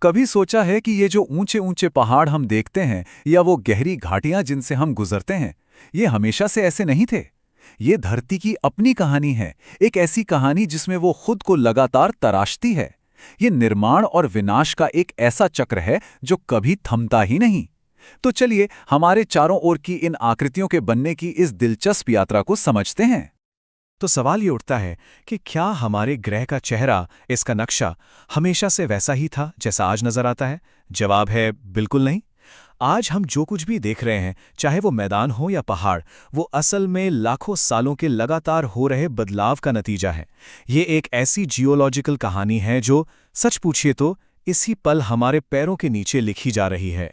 कभी सोचा है कि ये जो ऊंचे ऊंचे पहाड़ हम देखते हैं या वो गहरी घाटियां जिनसे हम गुजरते हैं, ये हमेशा से ऐसे नहीं थे। ये धरती की अपनी कहानी है, एक ऐसी कहानी जिसमें वो खुद को लगातार तराशती है। ये निर्माण और विनाश का एक ऐसा चक्र है जो कभी थमता ही नहीं। तो चलिए हमारे चारों ओर की इन आकृतियों के बनने की इस दिलचस्प यात्रा को समझते हैं। तो सवाल ये उठता है कि क्या हमारे ग्रह का चेहरा, इसका नक्शा हमेशा से वैसा ही था जैसा आज नजर आता है? जवाब है बिल्कुल नहीं। आज हम जो कुछ भी देख रहे हैं, चाहे वो मैदान हो या पहाड़, वो असल में लाखों सालों के लगातार हो रहे बदलाव का नतीजा है। ये एक ऐसी जियोलॉजिकल कहानी है जो, सच पूछिए तो, इसी पल हमारे पैरों के नीचे लिखी जा रही है।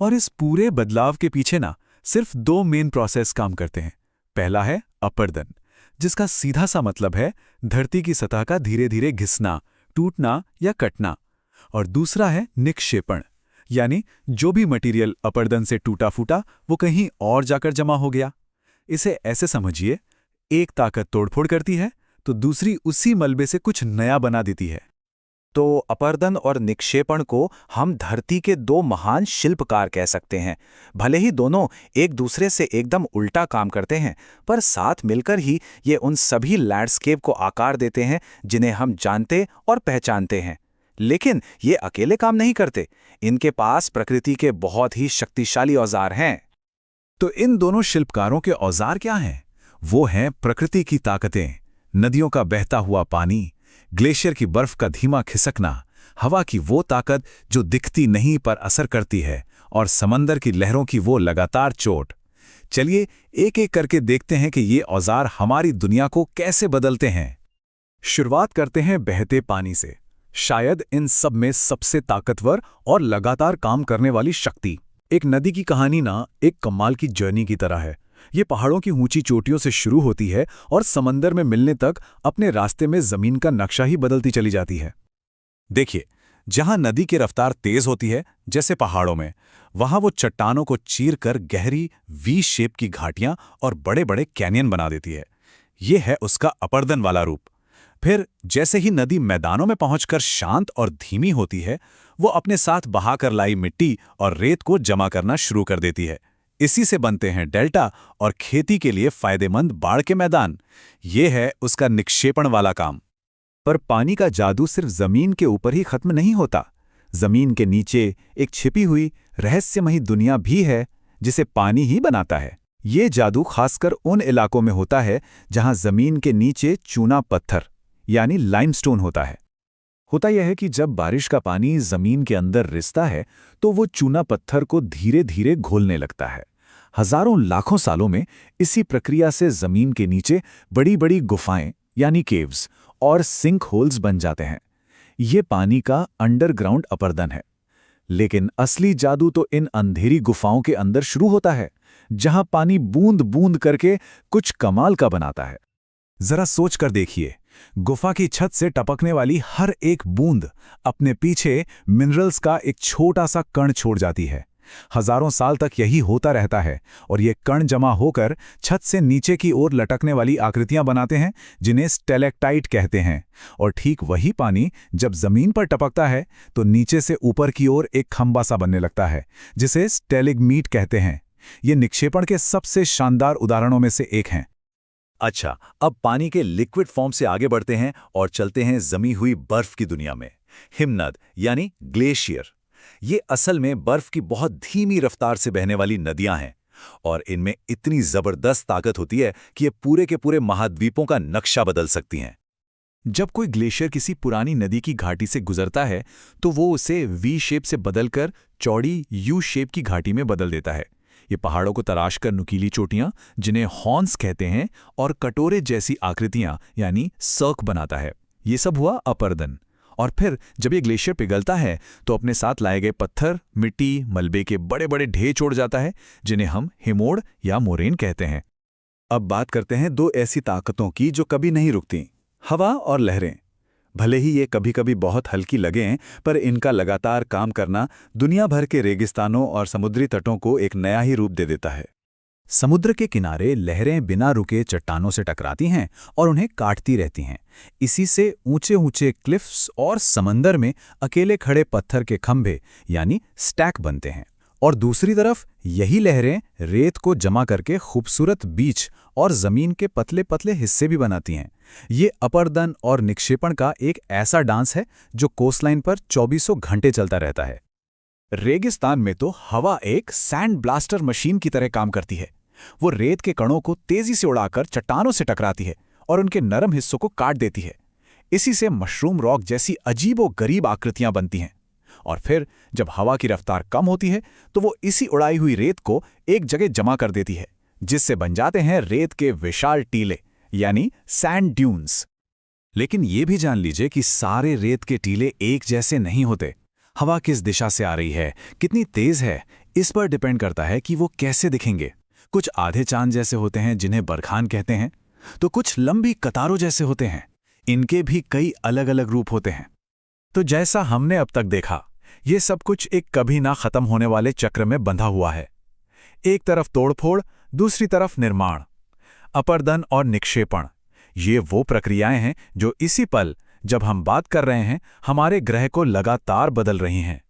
और इस पूरे बदलाव के पीछे ना सिर्फ दो मेन प्रोसेस काम करते हैं। पहला है अपर्दन, जिसका सीधा सा मतलब है धरती की सतह का धीरे धीरे घिसना, टूटना या कटना। और दूसरा है निक्षेपण, यानी जो भी मटेरियल अपर्दन से टूटा फूटा वो कहीं और जाकर जमा हो गया। इसे ऐसे समझिए, एक ताकत तोड़फोड़ करती है तो दूसरी उसी मलबे से कुछ नया बना देती है। तो अपर्दन और निक्षेपण को हम धरती के दो महान शिल्पकार कह सकते हैं। भले ही दोनों एक दूसरे से एकदम उल्टा काम करते हैं, पर साथ मिलकर ही ये उन सभी लैंडस्केप को आकार देते हैं जिन्हें हम जानते और पहचानते हैं। लेकिन ये अकेले काम नहीं करते, इनके पास प्रकृति के बहुत ही शक्तिशाली औजार हैं। तो इन दोनों शिल्पकारों के औजार क्या हैं? वो हैं प्रकृति की ताकतें, नदियों का बहता हुआ पानी, ग्लेशियर की बर्फ का धीमा खिसकना, हवा की वो ताकत जो दिखती नहीं पर असर करती है, और समंदर की लहरों की वो लगातार चोट। चलिए एक एक करके देखते हैं कि ये औजार हमारी दुनिया को कैसे बदलते हैं। शुरुआत करते हैं बहते पानी से, शायद इन सब में सबसे ताकतवर और लगातार काम करने वाली शक्ति। एक नदी की कहानी ना एक कमाल की जर्नी की तरह है। ये पहाड़ों की ऊंची चोटियों से शुरू होती है और समंदर में मिलने तक अपने रास्ते में जमीन का नक्शा ही बदलती चली जाती है। देखिए, जहां नदी की रफ्तार तेज होती है, जैसे पहाड़ों में, वहां वो चट्टानों को चीरकर गहरी वी शेप की घाटियां और बड़े बड़े कैनियन बना देती है। ये है उसका अपर्दन वाला रूप। फिर जैसे ही नदी मैदानों में पहुंचकर शांत और धीमी होती है, वो अपने साथ बहाकर लाई मिट्टी और रेत को जमा करना शुरू कर देती है। इसी से बनते हैं डेल्टा और खेती के लिए फायदेमंद बाढ़ के मैदान। ये है उसका निक्षेपण वाला काम। पर पानी का जादू सिर्फ जमीन के ऊपर ही खत्म नहीं होता। जमीन के नीचे एक छिपी हुई रहस्यमयी दुनिया भी है जिसे पानी ही बनाता है। ये जादू खासकर उन इलाकों में होता है जहां जमीन के नीचे चूना पत्थर यानी लाइमस्टोन होता है। होता यह है कि जब बारिश का पानी जमीन के अंदर रिसता है तो वो चूना पत्थर को धीरे धीरे घोलने लगता है। हजारों लाखों सालों में इसी प्रक्रिया से जमीन के नीचे बड़ी बड़ी गुफाएं यानी केव्स और सिंक होल्स बन जाते हैं। ये पानी का अंडरग्राउंड अपर्दन है। लेकिन असली जादू तो इन अंधेरी गुफाओं के अंदर शुरू होता है, जहां पानी बूंद बूंद करके कुछ कमाल का बनाता है। जरा सोच कर देखिए, गुफा की छत से टपकने वाली हर एक बूंद अपने पीछे मिनरल्स का एक छोटा सा कण छोड़ जाती है। हजारों साल तक यही होता रहता है और ये कण जमा होकर छत से नीचे की ओर लटकने वाली आकृतियां बनाते हैं जिन्हें स्टेलेक्टाइट कहते हैं। और ठीक वही पानी जब जमीन पर टपकता है तो नीचे से ऊपर की ओर एक खंबा सा बनने लगता है जिसे स्टेलिगमीट कहते हैं। ये निक्षेपण के सबसे शानदार उदाहरणों में से एक हैं। अच्छा, अब पानी के लिक्विड फॉर्म से आगे बढ़ते हैं और चलते हैं जमी हुई बर्फ की दुनिया में। हिमनद यानी ग्लेशियर, ये असल में बर्फ की बहुत धीमी रफ्तार से बहने वाली नदियां हैं और इनमें इतनी जबरदस्त ताकत होती है कि ये पूरे के पूरे महाद्वीपों का नक्शा बदल सकती हैं। जब कोई ग्लेशियर किसी पुरानी नदी की घाटी से गुजरता है तो वो उसे वी शेप से बदलकर चौड़ी यू शेप की घाटी में बदल देता है। ये पहाड़ों को तराशकर नुकीली चोटियां, जिन्हें हॉर्न्स कहते हैं, और कटोरे जैसी आकृतियां यानी सर्क बनाता है। ये सब हुआ अपर्दन। और फिर जब ये ग्लेशियर पिघलता है तो अपने साथ लाए गए पत्थर, मिट्टी, मलबे के बड़े बड़े ढेर छोड़ जाता है जिन्हें हम हिमोड़ या मोरेन कहते हैं। अब बात करते हैं दो ऐसी ताकतों की जो कभी नहीं रुकती, हवा और लहरें। भले ही ये कभी कभी बहुत हल्की लगें, पर इनका लगातार काम करना दुनिया भर के रेगिस्तानों और समुद्री तटों को एक नया ही रूप दे देता है। समुद्र के किनारे लहरें बिना रुके चट्टानों से टकराती हैं और उन्हें काटती रहती हैं। इसी से ऊंचे ऊंचे क्लिफ्स और समंदर में अकेले खड़े पत्थर के खंभे यानी स्टैक बनते हैं। और दूसरी तरफ यही लहरें रेत को जमा करके खूबसूरत बीच और जमीन के पतले पतले हिस्से भी बनाती हैं। ये अपर्दन और निक्षेपण का एक ऐसा डांस है जो कोस्टलाइन पर 24 घंटे चलता रहता है। रेगिस्तान में तो हवा एक सैंड ब्लास्टर मशीन की तरह काम करती है। वो रेत के कणों को तेजी से उड़ाकर चट्टानों से टकराती है और उनके नरम हिस्सों को काट देती है। इसी से मशरूम रॉक जैसी अजीबोगरीब आकृतियां बनती हैं। और फिर जब हवा की रफ्तार कम होती है तो वो इसी उड़ाई हुई रेत को एक जगह जमा कर देती है, जिससे बन जाते हैं रेत के विशाल टीले यानी सैंड ड्यून्स। लेकिन ये भी जान लीजिए कि सारे रेत के टीले एक जैसे नहीं होते। हवा किस दिशा से आ रही है, कितनी तेज है, इस पर डिपेंड करता है कि वो कैसे दिखेंगे। कुछ आधे चांद जैसे होते हैं जिन्हें बरखान कहते हैं, तो कुछ लंबी कतारों जैसे होते हैं। इनके भी कई अलग अलग रूप होते हैं। तो जैसा हमने अब तक देखा, ये सब कुछ एक कभी ना खत्म होने वाले चक्र में बंधा हुआ है। एक तरफ तोड़फोड़, दूसरी तरफ निर्माण। अपर्दन और निक्षेपण, ये वो प्रक्रियाएं हैं जो इसी पल जब हम बात कर रहे हैं हमारे ग्रह को लगातार बदल रही हैं।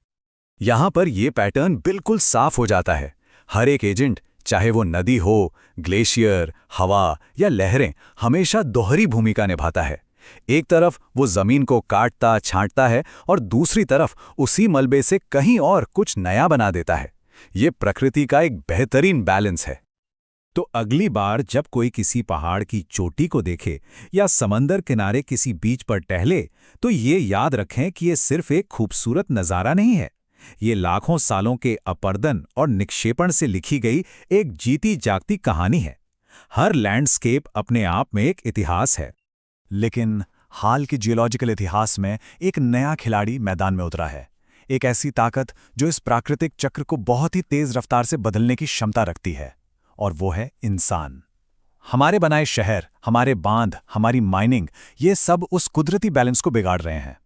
यहां पर यह पैटर्न बिल्कुल साफ हो जाता है। हर एक एजेंट, चाहे वो नदी हो, ग्लेशियर, हवा या लहरें, हमेशा दोहरी भूमिका निभाता है। एक तरफ वो जमीन को काटता छांटता है और दूसरी तरफ उसी मलबे से कहीं और कुछ नया बना देता है। ये प्रकृति का एक बेहतरीन बैलेंस है। तो अगली बार जब कोई किसी पहाड़ की चोटी को देखे या समंदर किनारे किसी बीच पर टहले, तो ये याद रखें कि ये सिर्फ एक खूबसूरत नज़ारा नहीं है। ये लाखों सालों के अपर्दन और निक्षेपण से लिखी गई एक जीती जागती कहानी है। हर लैंडस्केप अपने आप में एक इतिहास है। लेकिन हाल के जियोलॉजिकल इतिहास में एक नया खिलाड़ी मैदान में उतरा है। एक ऐसी ताकत जो इस प्राकृतिक चक्र को बहुत ही तेज रफ्तार से बदलने की क्षमता रखती है, और वो है इंसान। हमारे बनाए शहर, हमारे बांध, हमारी माइनिंग, ये सब उस कुदरती बैलेंस को बिगाड़ रहे हैं।